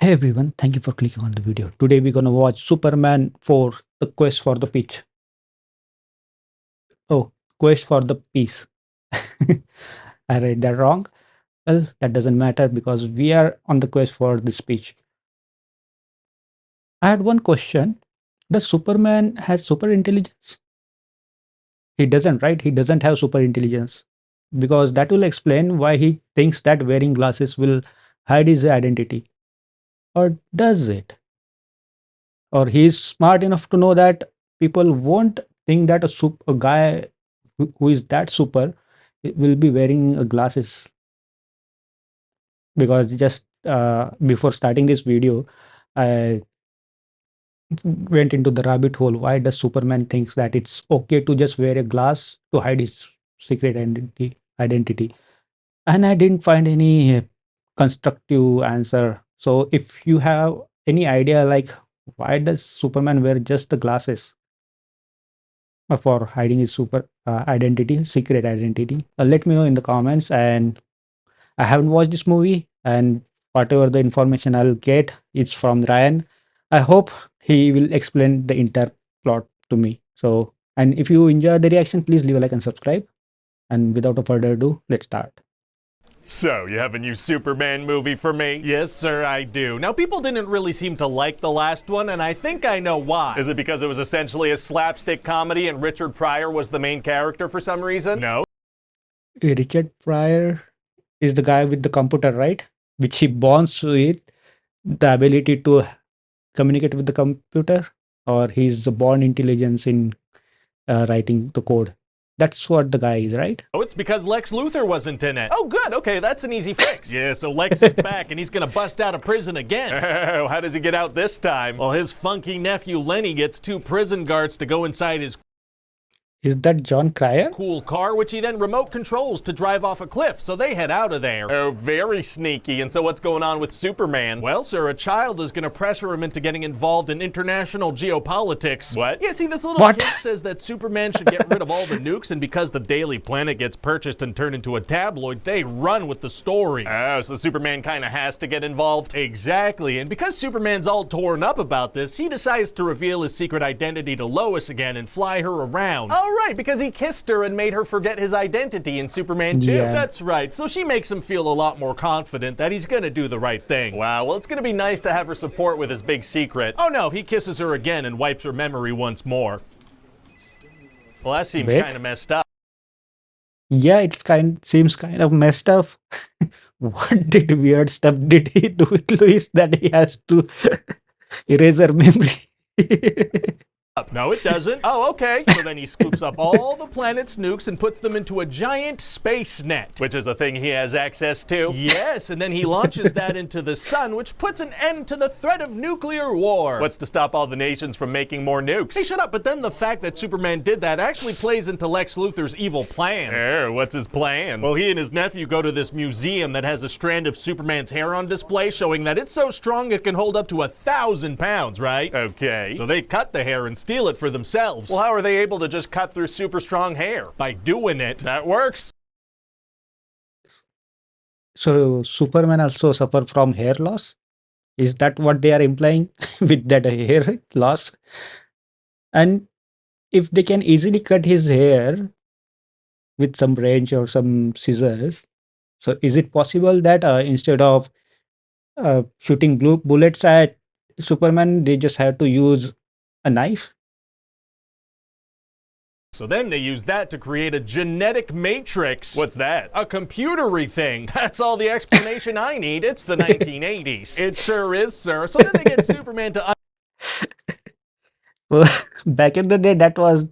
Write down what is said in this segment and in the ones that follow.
Hey everyone, thank you for clicking on the video. Today we're gonna watch Superman 4, The Quest for the Peach. Oh, Quest for the Peace. I read that wrong. Well, that doesn't matter because we are on the quest for this peach. I had one question. Does Superman has super intelligence? He doesn't, right? He doesn't have super intelligence. Because that will explain why he thinks that wearing glasses will hide his identity. Or does it? Or he's smart enough to know that people won't think that a guy who is that super will be wearing glasses. Because just before starting this video I went into the rabbit hole. Why does Superman thinks that it's okay to just wear a glass to hide his secret identity? And I didn't find any constructive answer. So if you have any idea, like, why does Superman wear just the glasses for hiding his super secret identity, let me know in the comments. And I haven't watched this movie, and whatever the information I'll get, it's from Ryan. I hope he will explain the entire plot to me. So, and if you enjoy the reaction, please leave a like and subscribe. And without a further ado, let's start. So, you have a new Superman movie for me? Yes, sir, I do. Now, people didn't really seem to like the last one, and I think I know why. Is it because it was essentially a slapstick comedy and Richard Pryor was the main character for some reason? No. Richard Pryor is the guy with the computer, right? Which he bonds with the ability to communicate with the computer, or he's the born intelligence in writing the code. That's what the guy is, right? Oh, it's because Lex Luthor wasn't in it. Oh, good. Okay, that's an easy fix. Yeah, so Lex is back and he's gonna bust out of prison again. Oh, how does he get out this time? Well, his funky nephew Lenny gets 2 prison guards to go inside his Is that John Cryer? cool car, which he then remote controls to drive off a cliff, so they head out of there. Oh, very sneaky. And so what's going on with Superman? Well, sir, a child is going to pressure him into getting involved in international geopolitics. What? Yeah, see, this little kid says that Superman should get rid of all the nukes, and because the Daily Planet gets purchased and turned into a tabloid, they run with the story. Oh, so Superman kind of has to get involved? Exactly. And because Superman's all torn up about this, he decides to reveal his secret identity to Lois again and fly her around. Oh, right, because he kissed her and made her forget his identity in Superman 2. Yeah. That's right. So she makes him feel a lot more confident that he's gonna do the right thing. Wow, well, it's gonna be nice to have her support with his big secret. Oh no, he kisses her again and wipes her memory once more. Well, that seems Wait. kind of messed up. Yeah, it seems kind of messed up. What weird stuff did he do with Louis that he has to erase her memory? No, it doesn't. Oh, okay. So then he scoops up all the planet's nukes and puts them into a giant space net, which is a thing he has access to. Yes, and then he launches that into the sun, which puts an end to the threat of nuclear war. What's to stop all the nations from making more nukes? Hey, shut up. But then the fact that Superman did that actually plays into Lex Luthor's evil plan. What's his plan? Well, he and his nephew go to this museum that has a strand of Superman's hair on display, showing that it's so strong it can hold up to 1,000 pounds, right? Okay. So they cut the hair and steal it for themselves. Well, how are they able to just cut through super strong hair? By doing it. That works. So Superman also suffer from hair loss? Is that what they are implying with that hair loss? And if they can easily cut his hair with some wrench or some scissors, so is it possible that instead of shooting bullets at Superman, they just have to use a knife? So then they use that to create a genetic matrix. What's that? A computery thing. That's all the explanation I need. It's the 1980s. It sure is, sir. So then they get Superman to Well, back in the day, that was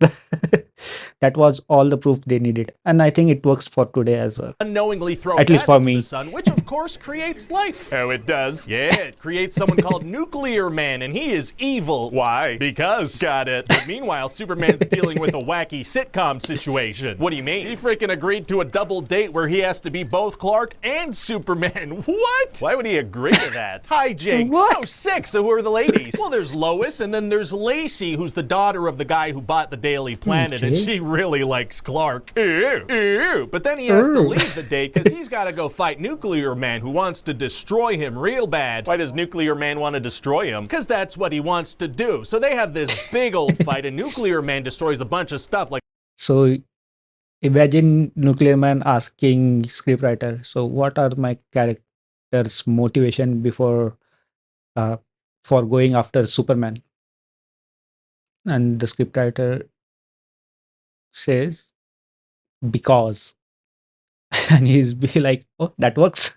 that was all the proof they needed, and I think it works for today as well. unknowingly throw At least that for into me. the sun, which of course creates life. Oh, it does? Yeah, it creates someone called Nuclear Man, and he is evil. Why? Because. Got it. But meanwhile, Superman's dealing with a wacky sitcom situation. What do you mean? He freaking agreed to a double date where he has to be both Clark and Superman. What? Why would he agree to that? Hijinks. What? So sick. So who are the ladies? Well, there's Lois, and then there's Lacey, who's the daughter of the guy who bought the Daily Planet, and Okay. she really likes Clark. Ew, ew. But then he has to leave the date because he's got to go fight Nuclear Man, who wants to destroy him real bad. Why does Nuclear Man want to destroy him? Because that's what he wants to do. So they have this big old fight, and Nuclear Man destroys a bunch of stuff like. So imagine Nuclear Man asking scriptwriter, so what are my character's motivation before for going after Superman? And the scriptwriter says, because. And he's be like, oh, that works.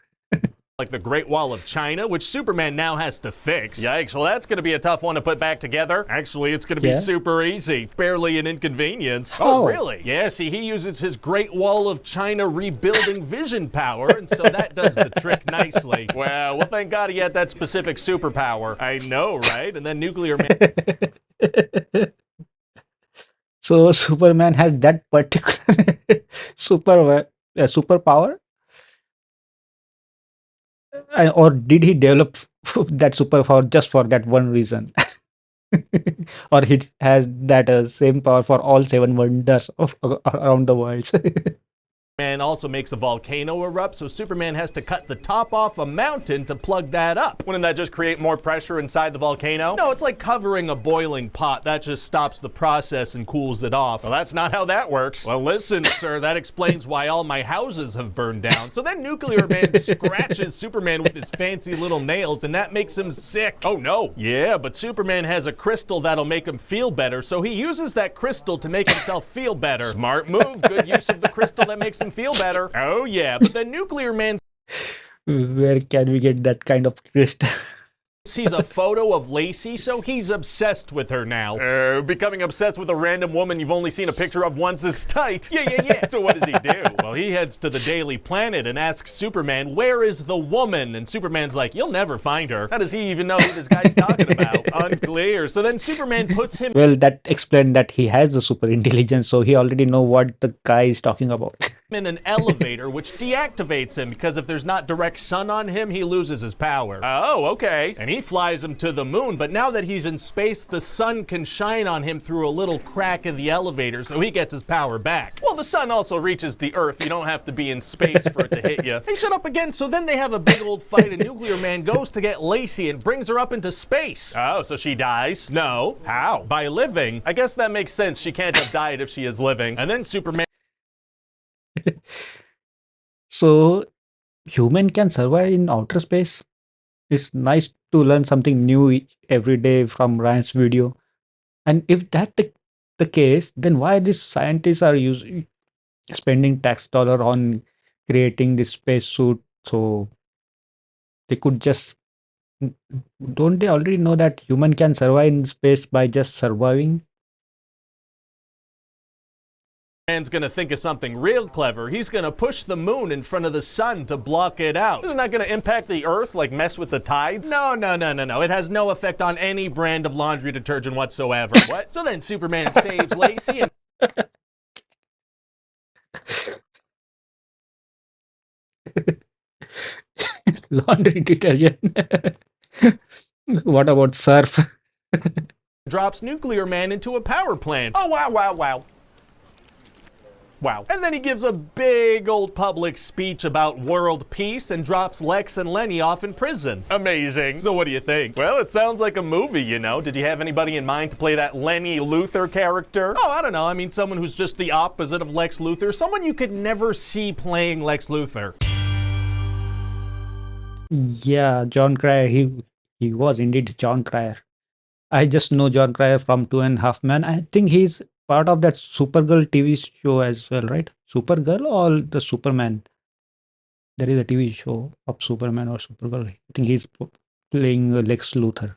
Like the Great Wall of China, which Superman now has to fix. Yikes, well that's going to be a tough one to put back together. Actually, it's going to be super easy. Barely an inconvenience. Oh, really? Yeah, see, he uses his Great Wall of China rebuilding vision power, and so that does the trick nicely. Well, thank God he had that specific superpower. I know, right? And then Nuclear Man... So Superman has that particular superpower? Or did he develop that superpower just for that one reason? Or he has that same power for all 7 wonders of around the world? Man also makes a volcano erupt, so Superman has to cut the top off a mountain to plug that up. Wouldn't that just create more pressure inside the volcano? No, it's like covering a boiling pot. That just stops the process and cools it off. Well, that's not how that works. Well, listen, sir, that explains why all my houses have burned down. So then Nuclear Man scratches Superman with his fancy little nails, and that makes him sick. Oh, no. Yeah, but Superman has a crystal that'll make him feel better, so he uses that crystal to make himself feel better. Smart move. Good use of the crystal that makes him feel better. Oh yeah, but the Nuclear Man... Where can we get that kind of crystal? sees a photo of Lacey, so he's obsessed with her now. Becoming obsessed with a random woman you've only seen a picture of once is tight. Yeah. So what does he do? Well, he heads to the Daily Planet and asks Superman, where is the woman? And Superman's like, you'll never find her. How does he even know who this guy's talking about? Unclear. So then Superman puts him... Well, that explained that he has the super intelligence, so he already know what the guy is talking about. in an elevator, which deactivates him because if there's not direct sun on him, he loses his power. Oh, okay. And he flies him to the moon, but now that he's in space, the sun can shine on him through a little crack in the elevator, so he gets his power back. Well, the sun also reaches the Earth. You don't have to be in space for it to hit you. Hey, shut up again. So then they have a big old fight, and Nuclear Man goes to get Lacey and brings her up into space. Oh, so she dies? No. How? By living. I guess that makes sense. She can't have died if she is living. And then Superman... So, human can survive in outer space? It's nice to learn something new every day from Ryan's video. And if that's the case, then why these scientists are spending tax dollar on creating this space suit? So they could just... Don't they already know that human can survive in space by just surviving? Man's gonna think of something real clever. He's gonna push the moon in front of the sun to block it out. Isn't that gonna impact the Earth, like mess with the tides? No. It has no effect on any brand of laundry detergent whatsoever. What? So then Superman saves Lacey and... Laundry detergent. What about surf? drops Nuclear Man into a power plant. Oh, wow. Wow. And then he gives a big old public speech about world peace and drops Lex and Lenny off in prison. Amazing. So what do you think? Well, it sounds like a movie, you know. Did you have anybody in mind to play that Lenny Luthor character? Oh, I don't know. I mean, someone who's just the opposite of Lex Luthor. Someone you could never see playing Lex Luthor. Yeah, John Cryer. He was indeed John Cryer. I just know John Cryer from 2.5 Men. I think he's part of that Supergirl TV show as well, right? Supergirl or the Superman? There is a TV show of Superman or Supergirl. I think he's playing Lex Luthor.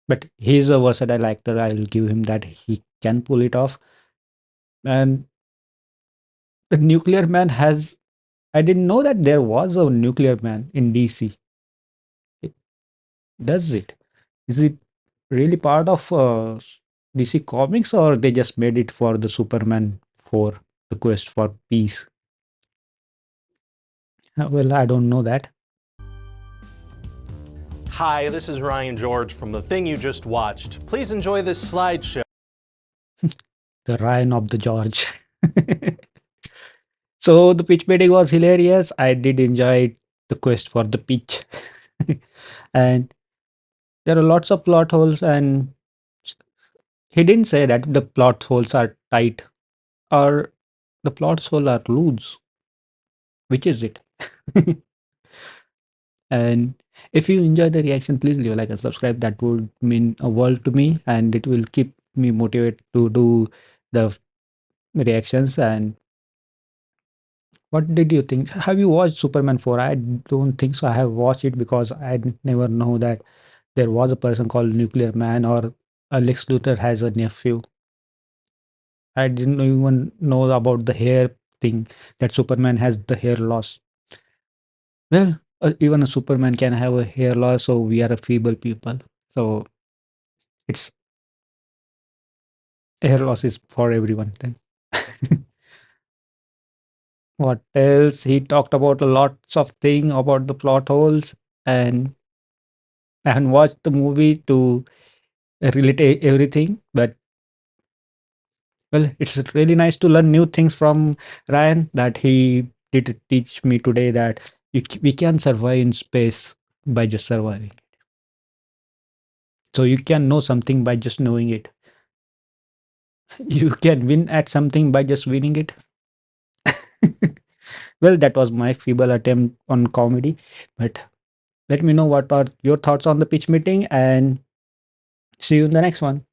But he's a versatile actor. I'll give him that. He can pull it off. And the Nuclear Man has... I didn't know that there was a Nuclear Man in DC. Does it? Is it really part of DC Comics, or they just made it for the Superman 4, the quest for peace? Well, I don't know that. Hi, this is Ryan George from The Thing You Just Watched. Please enjoy this slideshow. the Ryan of the George. So the pitch meeting was hilarious. I did enjoy the quest for the pitch. And there are lots of plot holes, and he didn't say that the plot holes are tight or the plot holes are loose. Which is it? And if you enjoy the reaction, please leave a like and subscribe. That would mean a world to me, and it will keep me motivated to do the reactions. And what did you think? Have you watched Superman 4? I don't think so. I have watched it because I never know that there was a person called Nuclear Man or Lex Luthor has a nephew. I didn't even know about the hair thing, that Superman has the hair loss. Well, even a Superman can have a hair loss, so we are a feeble people. So it's hair loss is for everyone then. What else? He talked about a lots of thing about the plot holes, and I haven't watched the movie to relate everything, but well, it's really nice to learn new things from Ryan, that he did teach me today that we can survive in space by just surviving. So you can know something by just knowing it. You can win at something by just winning it. Well, that was my feeble attempt on comedy, but let me know what are your thoughts on the pitch meeting, and see you in the next one.